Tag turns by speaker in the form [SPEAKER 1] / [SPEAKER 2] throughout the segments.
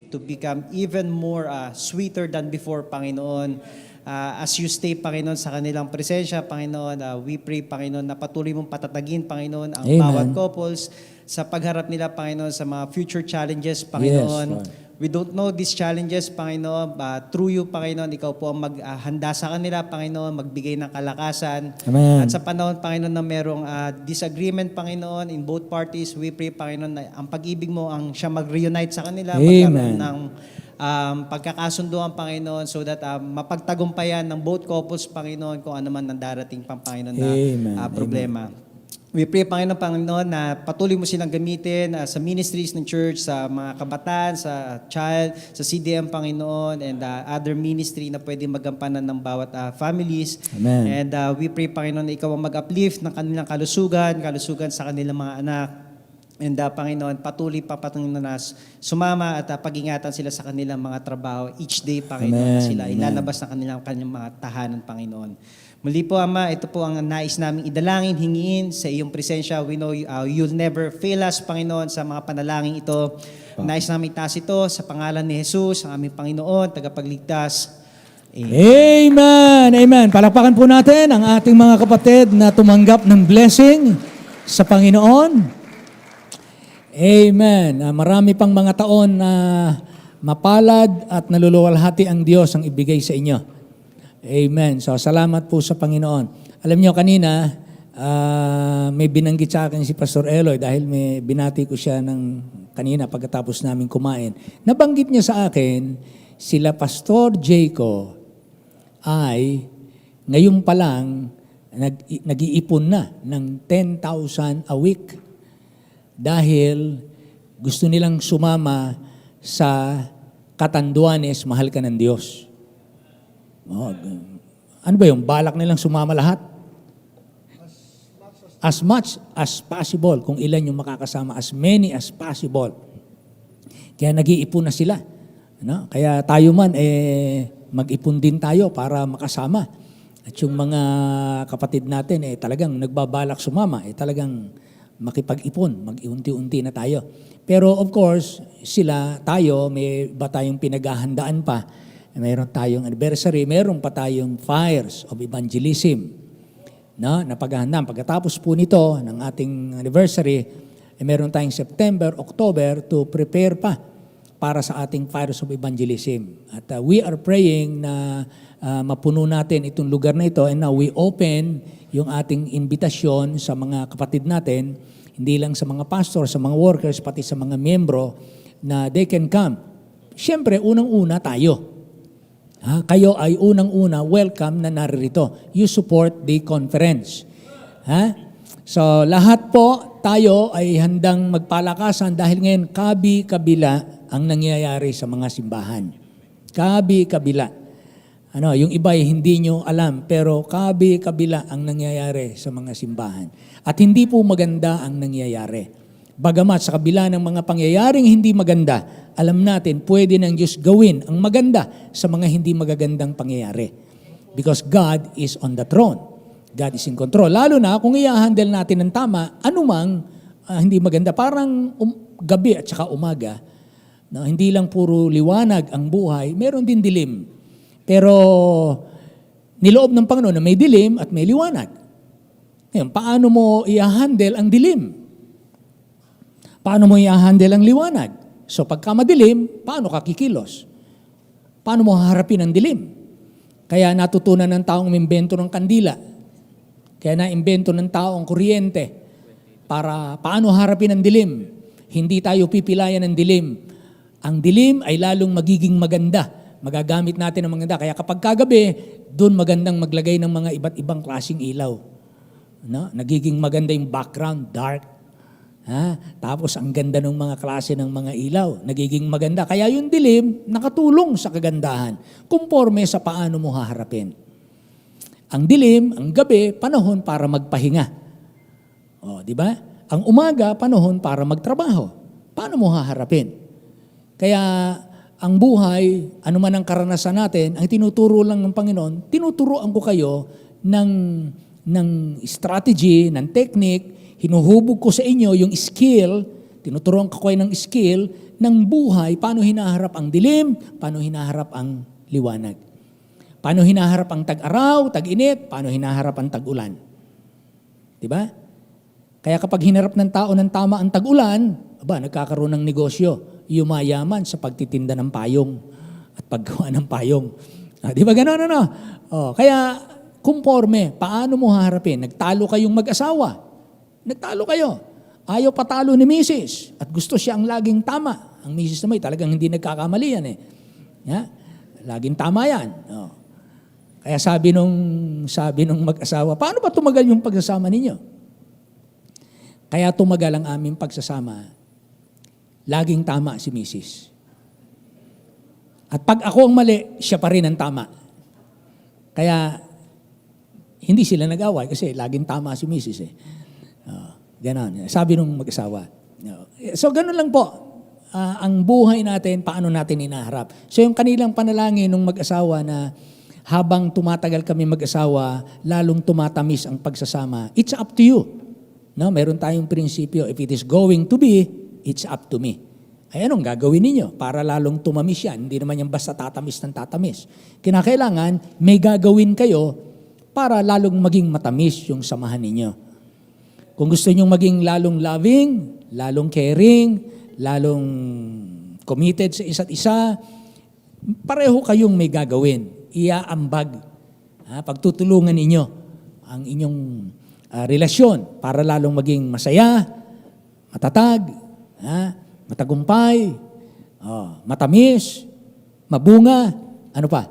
[SPEAKER 1] to become even more sweeter than before, Panginoon. As you stay, Panginoon, sa kanilang presensya, Panginoon, we pray, Panginoon, na patuloy mong patatagin, Panginoon, ang
[SPEAKER 2] Amen.
[SPEAKER 1] bawat couples sa pagharap nila, Panginoon, sa mga future challenges, Panginoon.
[SPEAKER 2] Yes, Lord.
[SPEAKER 1] We don't know these challenges, Panginoon. Through you, Panginoon, ikaw po ang maghanda sa kanila, Panginoon, magbigay ng kalakasan.
[SPEAKER 2] Amen.
[SPEAKER 1] At sa panahon, Panginoon, na merong disagreement, Panginoon, in both parties, we pray, Panginoon, na ang pag-ibig mo ang siya mag-reunite sa kanila,
[SPEAKER 2] Amen.
[SPEAKER 1] magkaroon ng pagkakasunduan, Panginoon, so that mapagtagumpayan ng both couples, Panginoon, kung ano man ang darating pang, Panginoon, na
[SPEAKER 2] Amen.
[SPEAKER 1] problema. We pray, Panginoon, na patuloy mo silang gamitin sa ministries ng church, sa mga kabataan, sa child, sa CDM, Panginoon, and other ministry na pwede magampanan ng bawat families.
[SPEAKER 2] Amen.
[SPEAKER 1] And we pray, Panginoon, na ikaw ang mag-uplift ng kanilang kalusugan sa kanilang mga anak. And Panginoon, patuloy pa Panginoon na sumama at pag-ingatan sila sa kanilang mga trabaho each day, Panginoon, na
[SPEAKER 2] Amen.
[SPEAKER 1] sila
[SPEAKER 2] Amen.
[SPEAKER 1] ilalabas ng kanilang mga tahanan, Panginoon. Muli po, Ama, ito po ang nais naming idalangin, hingiin sa iyong presensya. We know you'll never fail us, Panginoon, sa mga panalangin ito. Nais namin itaas ito sa pangalan ni Jesus, ang aming Panginoon, tagapagligtas.
[SPEAKER 2] Amen! Amen! Palakpakan po natin ang ating mga kapatid na tumanggap ng blessing sa Panginoon. Amen! Marami pang mga taon na mapalad at naluluwalhati ang Diyos ang ibigay sa inyo. Amen. So, salamat po sa Panginoon. Alam niyo, kanina, may binanggit sa akin si Pastor Eloy dahil may binati ko siya ng kanina pagkatapos namin kumain. Nabanggit niya sa akin, sila Pastor Jaco ay ngayon pa lang nag-iipon na ng 10,000 a week dahil gusto nilang sumama sa Catanduanes, Mahal Ka ng Diyos. Ano ba yung balak nilang sumama lahat? As much as possible, kung ilan yung makakasama, as many as possible. Kaya nag-iipon na sila. Ano? Kaya tayo man, mag-ipon din tayo para makasama. At yung mga kapatid natin, talagang nagbabalak sumama, talagang makipag-ipon, mag-iunti-unti na tayo. Pero of course, tayo, may iba tayong pinaghahandaan pa. Mayroon tayong anniversary, mayroon pa tayong fires of evangelism. No? Napaghahandaan. Pagkatapos po nito, ng ating anniversary, mayroon tayong September, October to prepare pa para sa ating fires of evangelism. At we are praying na mapuno natin itong lugar na ito, and now we open yung ating invitasyon sa mga kapatid natin, hindi lang sa mga pastor, sa mga workers, pati sa mga miyembro, na they can come. Siyempre, unang-una tayo. Kayo ay unang-una welcome na naririto. You support the conference. So lahat po tayo ay handang magpalakasan dahil ngayon kabi-kabila ang nangyayari sa mga simbahan. Kabi-kabila. Yung iba ay hindi nyo alam, pero kabi-kabila ang nangyayari sa mga simbahan. At hindi po maganda ang nangyayari. Bagamat sa kabila ng mga pangyayaring hindi maganda, alam natin pwede ng Diyos gawin ang maganda sa mga hindi magagandang pangyayari. Because God is on the throne. God is in control. Lalo na kung i-handle natin ng tama, anumang hindi maganda. Parang gabi at saka umaga, hindi lang puro liwanag ang buhay, meron din dilim. Pero niloob ng Panginoon na may dilim at may liwanag. Ngayon, paano mo i-handle ang dilim? Paano mo i-handle ang liwanag? So pagka madilim, paano ka kikilos? Paano mo haharapin ang dilim? Kaya natutunan ng taong umimbento ng kandila. Kaya naimbento ng tao ang kuryente para paano harapin ang dilim. Hindi tayo pipilayan ng dilim. Ang dilim ay lalong magiging maganda. Magagamit natin ang maganda. Kaya kapag kagabi, doon magandang maglagay ng mga iba't ibang klaseng ilaw. Nagiging maganda yung background, dark. Tapos ang ganda ng mga klase ng mga ilaw, nagiging maganda. Kaya yung dilim, nakatulong sa kagandahan, kumporme sa paano mo haharapin. Ang dilim, ang gabi, panahon para magpahinga. Di ba? Ang umaga, panahon para magtrabaho. Paano mo haharapin? Kaya ang buhay, anuman ang karanasan natin, ang tinuturo lang ng Panginoon, tinuturoan ko kayo ng strategy, ng technique, hinuhubog ko sa inyo yung skill Tinuturuan ko kayo ng skill ng buhay, paano hinaharap ang dilim, paano hinaharap ang liwanag. Paano hinaharap ang tag-araw, tag-init, paano hinaharap ang tag-ulan. Diba? Kaya kapag hinarap ng tao ng tama ang tag-ulan, nagkakaroon ng negosyo, yumayaman sa pagtitinda ng payong at paggawa ng payong. Di ba gano'n, ano? Kaya, kumporme, paano mo haharapin? Nagtalo kayong mag-asawa. Nagtalo kayo. Ayaw patalo ni misis at gusto siya ang laging tama. Ang misis naman talagang hindi nagkakamali yan eh. Laging tama yan. Kaya sabi nung mag-asawa, paano ba tumagal yung pagsasama ninyo? Kaya tumagal ang aming pagsasama. Laging tama si misis. At pag ako ang mali, siya pa rin ang tama. Kaya hindi sila nag-away kasi laging tama si misis eh. Ganon. Sabi nung mag-asawa. So ganun lang po. Ang buhay natin, paano natin inaharap. So yung kanilang panalangin nung mag-asawa na habang tumatagal kami mag-asawa, lalong tumatamis ang pagsasama, it's up to you. No, meron tayong prinsipyo, if it is going to be, it's up to me. Ay anong gagawin ninyo para lalong tumamis yan? Hindi naman yan basta tatamis ng tatamis. Kinakailangan, may gagawin kayo para lalong maging matamis yung samahan ninyo. Kung gusto nyong maging lalong loving, lalong caring, lalong committed sa isa't isa, pareho kayong may gagawin. Iaambag. Pagtutulungan ninyo ang inyong relasyon para lalong maging masaya, matatag, matagumpay, matamis, mabunga, ano pa?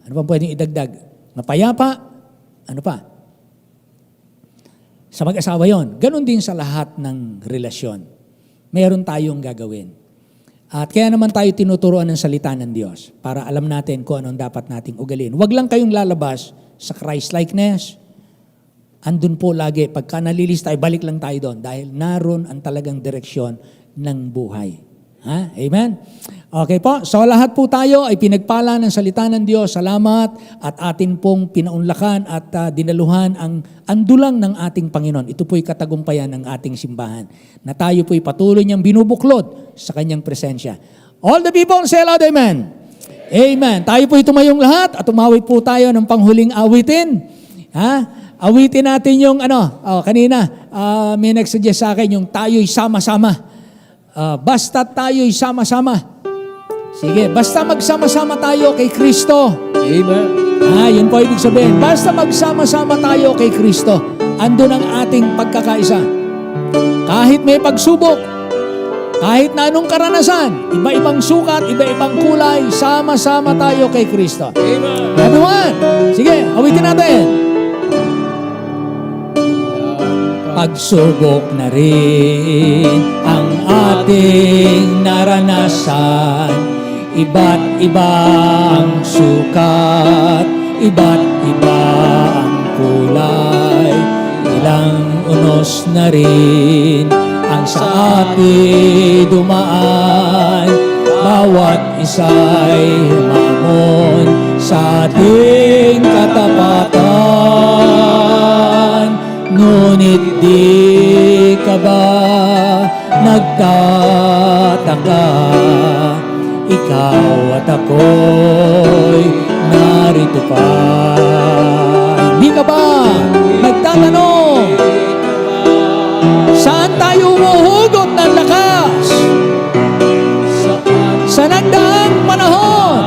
[SPEAKER 2] Ano pa pwedeng idagdag? Mapayapa, ano pa? Sa mag-asawa yon, ganun din sa lahat ng relasyon. Meron tayong gagawin. At kaya naman tayo tinuturuan ng salita ng Diyos para alam natin kung anong dapat nating ugalin. Huwag lang kayong lalabas sa Christ-likeness. Andun po lagi, pagka nalilis tayo, balik lang tayo doon dahil naroon ang talagang direksyon ng buhay. Amen? Okay po, so lahat po tayo ay pinagpala ng salita ng Diyos. Salamat at atin pong pinaunlakan at dinaluhan ang andulang ng ating Panginoon. Ito po'y katagumpayan ng ating simbahan na tayo po'y patuloy niyang binubuklod sa kanyang presensya. All the people say loud, Amen. Amen. Tayo po'y tumayong lahat at umawit po tayo ng panghuling awitin. Awitin natin yung kanina may nagsuggest sa akin yung tayo'y sama-sama. Basta tayo'y sama-sama. Sige, basta magsama-sama tayo kay Kristo.
[SPEAKER 3] Amen.
[SPEAKER 2] Yun po ibig sabihin. Basta magsama-sama tayo kay Kristo. Andun ang ating pagkakaisa. Kahit may pagsubok, kahit na anong karanasan, iba-ibang sukat, iba-ibang kulay, sama-sama tayo kay Kristo.
[SPEAKER 3] Amen.
[SPEAKER 2] Everyone, sige, awitin natin. Pagsubok na rin ang ating naranasan, iba't ibang sukat, iba't ibang kulay, ilang unos na rin ang sa ating dumaan, bawat isa'y humamon sa ating katapatan. Ngunit di ka ba nagtataka? Ikaw at ako'y narito pa. Di ka ba nagtatanong? Saan tayo umuhugot ng lakas? Sa nagdaang panahon.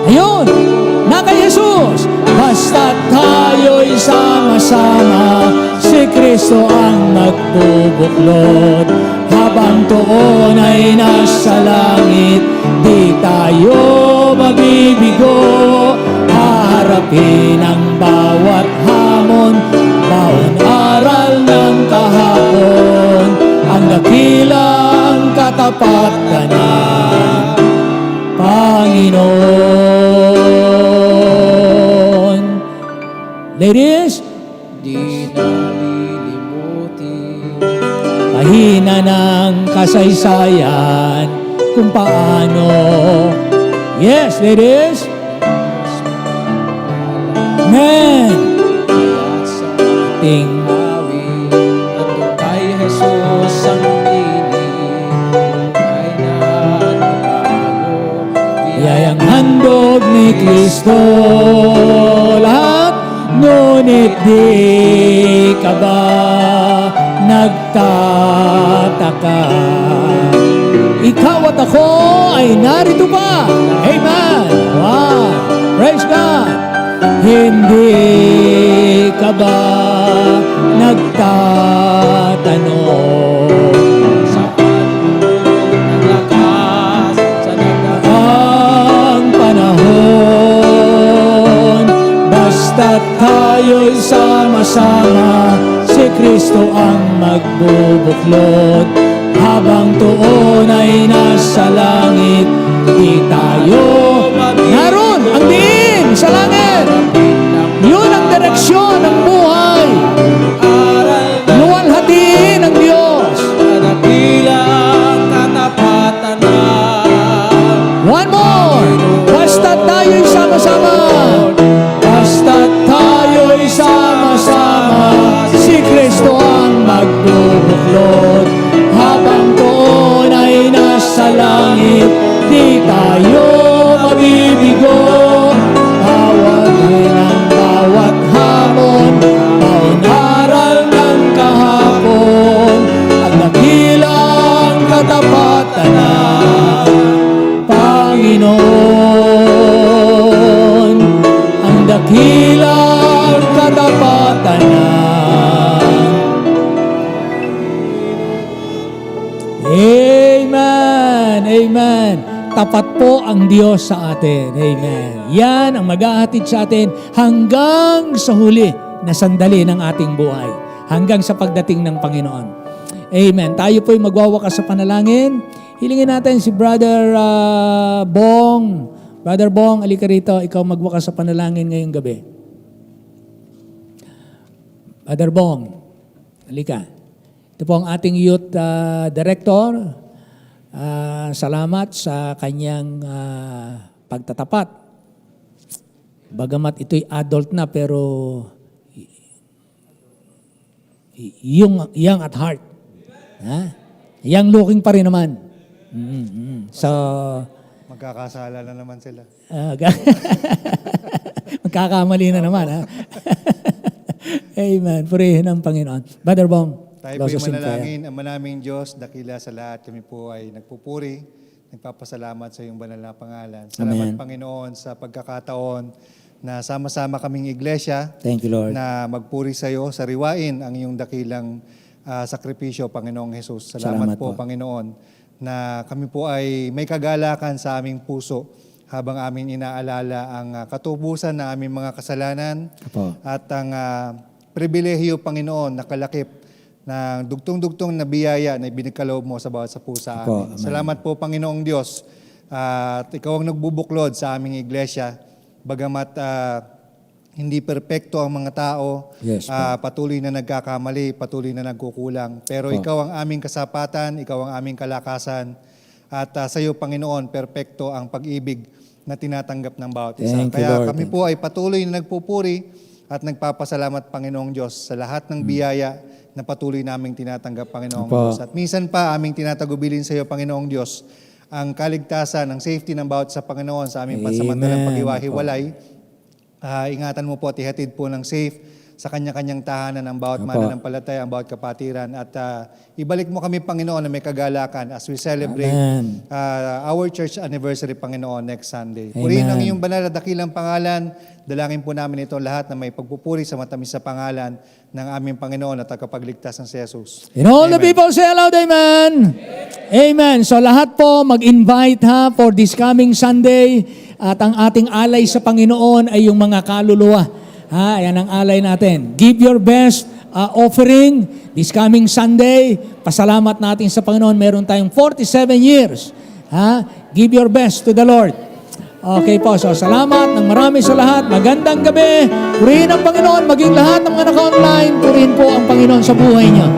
[SPEAKER 2] Ayun, na kay Jesus. Basta tayo'y sama-sama, si Kristo ang magbubuklod. Habang tuon ay nasa langit, di tayo mabibigo. Haharapin ang bawat hamon, bawat aral ng kahapon, ang dakilang katapatan ng Panginoon. Ladies,
[SPEAKER 3] Di nalilimutin.
[SPEAKER 2] mahina ng kasaysayan kung paano. Yes, ladies. Amen.
[SPEAKER 3] Kaya sa
[SPEAKER 2] Ting
[SPEAKER 3] awit
[SPEAKER 2] ni Kristo lahat, ngunit di ka ba nagtataka? Ikaw at ako ay narito pa. Amen. Wow. Praise God. Hindi ka ba nagtatanong ang panahon? Basta't tayo'y sama-sama, si Kristo ang magbubuklod. Habang tuon ay nasa langit, di tayo naroon ang diin sa langit. Yun ang direksyon ng buhay. Luwalhatiin ang Diyos. One more. Basta tayo'y sama-sama. Basta tayo'y sama-sama, si Kristo ang magbubuklod. Habang doon ay nasa langit, di tayo mabibigo. Tawagin ang bawat hamon, paunaral ng kahapon, at dakilang katapatan ng Panginoon. Ang dakilang katapatan ng Amen! Amen! Tapat po ang Diyos sa atin. Amen. Yan ang maghahatid sa atin hanggang sa huli na sandali ng ating buhay. Hanggang sa pagdating ng Panginoon. Amen. Tayo po'y magwawakas sa panalangin. Hilingin natin si Brother Bong. Brother Bong, alika rito. Ikaw magwakas sa panalangin ngayong gabi. Brother Bong, alika. Ito po ang ating youth director. Salamat sa kanyang pagtatapat. Bagamat ito'y adult na pero young at heart. Young looking pa rin naman. So,
[SPEAKER 3] magkakasala na naman sila.
[SPEAKER 2] Magkakamali na naman. Amen. Purihin ang Panginoon. Brother Bong.
[SPEAKER 3] Tayo po yung manalangin, ang manaming Diyos, dakila sa lahat. Kami po ay nagpupuri, nagpapasalamat sa iyong banal na pangalan. Salamat,
[SPEAKER 2] Amen.
[SPEAKER 3] Panginoon, sa pagkakataon na sama-sama kaming iglesia.
[SPEAKER 2] Thank you, Lord.
[SPEAKER 3] Na magpuri sa iyo, sariwain ang iyong dakilang sakripisyo, Panginoong Jesus. Salamat po, Panginoon, na kami po ay may kagalakan sa aming puso habang amin inaalala ang katubusan na aming mga kasalanan.
[SPEAKER 2] Apo.
[SPEAKER 3] At ang pribilehiyo, Panginoon, na kalakip na dugtong-dugtong na biyaya na ibinigkaloob mo sa bawat sa pusa amin. Salamat po, Panginoong Diyos. At ikaw ang nagbubuklod sa aming iglesia. Bagamat hindi perpekto ang mga tao,
[SPEAKER 2] Yes,
[SPEAKER 3] patuloy na nagkakamali, patuloy na nagkukulang. Pero ikaw ang aming kasapatan, ikaw ang aming kalakasan. At sa iyo, Panginoon, perpekto ang pag-ibig na tinatanggap ng bawat isa.
[SPEAKER 2] Thank you,
[SPEAKER 3] Kaya
[SPEAKER 2] Lord.
[SPEAKER 3] kami po ay patuloy na nagpupuri at nagpapasalamat, Panginoong Diyos, sa lahat ng biyaya na patuloy naming tinatanggap, Panginoong Diyos. At minsan pa aming tinatagubilin sa iyo, Panginoong Diyos, ang kaligtasan, ang safety ng bawat sa Panginoon sa aming pansamantalang paghiwa-hiwalay. Ingatan mo po at ihatid po ng safe sa kanya-kanyang tahanan ang bawat mananampalataya, ang bawat kapatiran. At ibalik mo kami, Panginoon, na may kagalakan as we celebrate our church anniversary, Panginoon, next Sunday. Purihin ang iyong banal at dakilang pangalan. Dalangin po namin ito lahat na may pagpupuri sa matamis sa pangalan ng aming Panginoon at tagapagligtas ng si Jesus.
[SPEAKER 2] And all the people say aloud, Amen. Amen. So lahat po mag-invite for this coming Sunday. At ang ating alay sa Panginoon ay yung mga kaluluwa. Yan ang alay natin. Give your best offering this coming Sunday. Pasalamat natin sa Panginoon. Meron tayong 47 years. Give your best to the Lord. Okay po. So salamat ng marami sa lahat. Magandang gabi. Purihin ang Panginoon. Maging lahat ng mga naka-online. Purihin po ang Panginoon sa buhay niyo.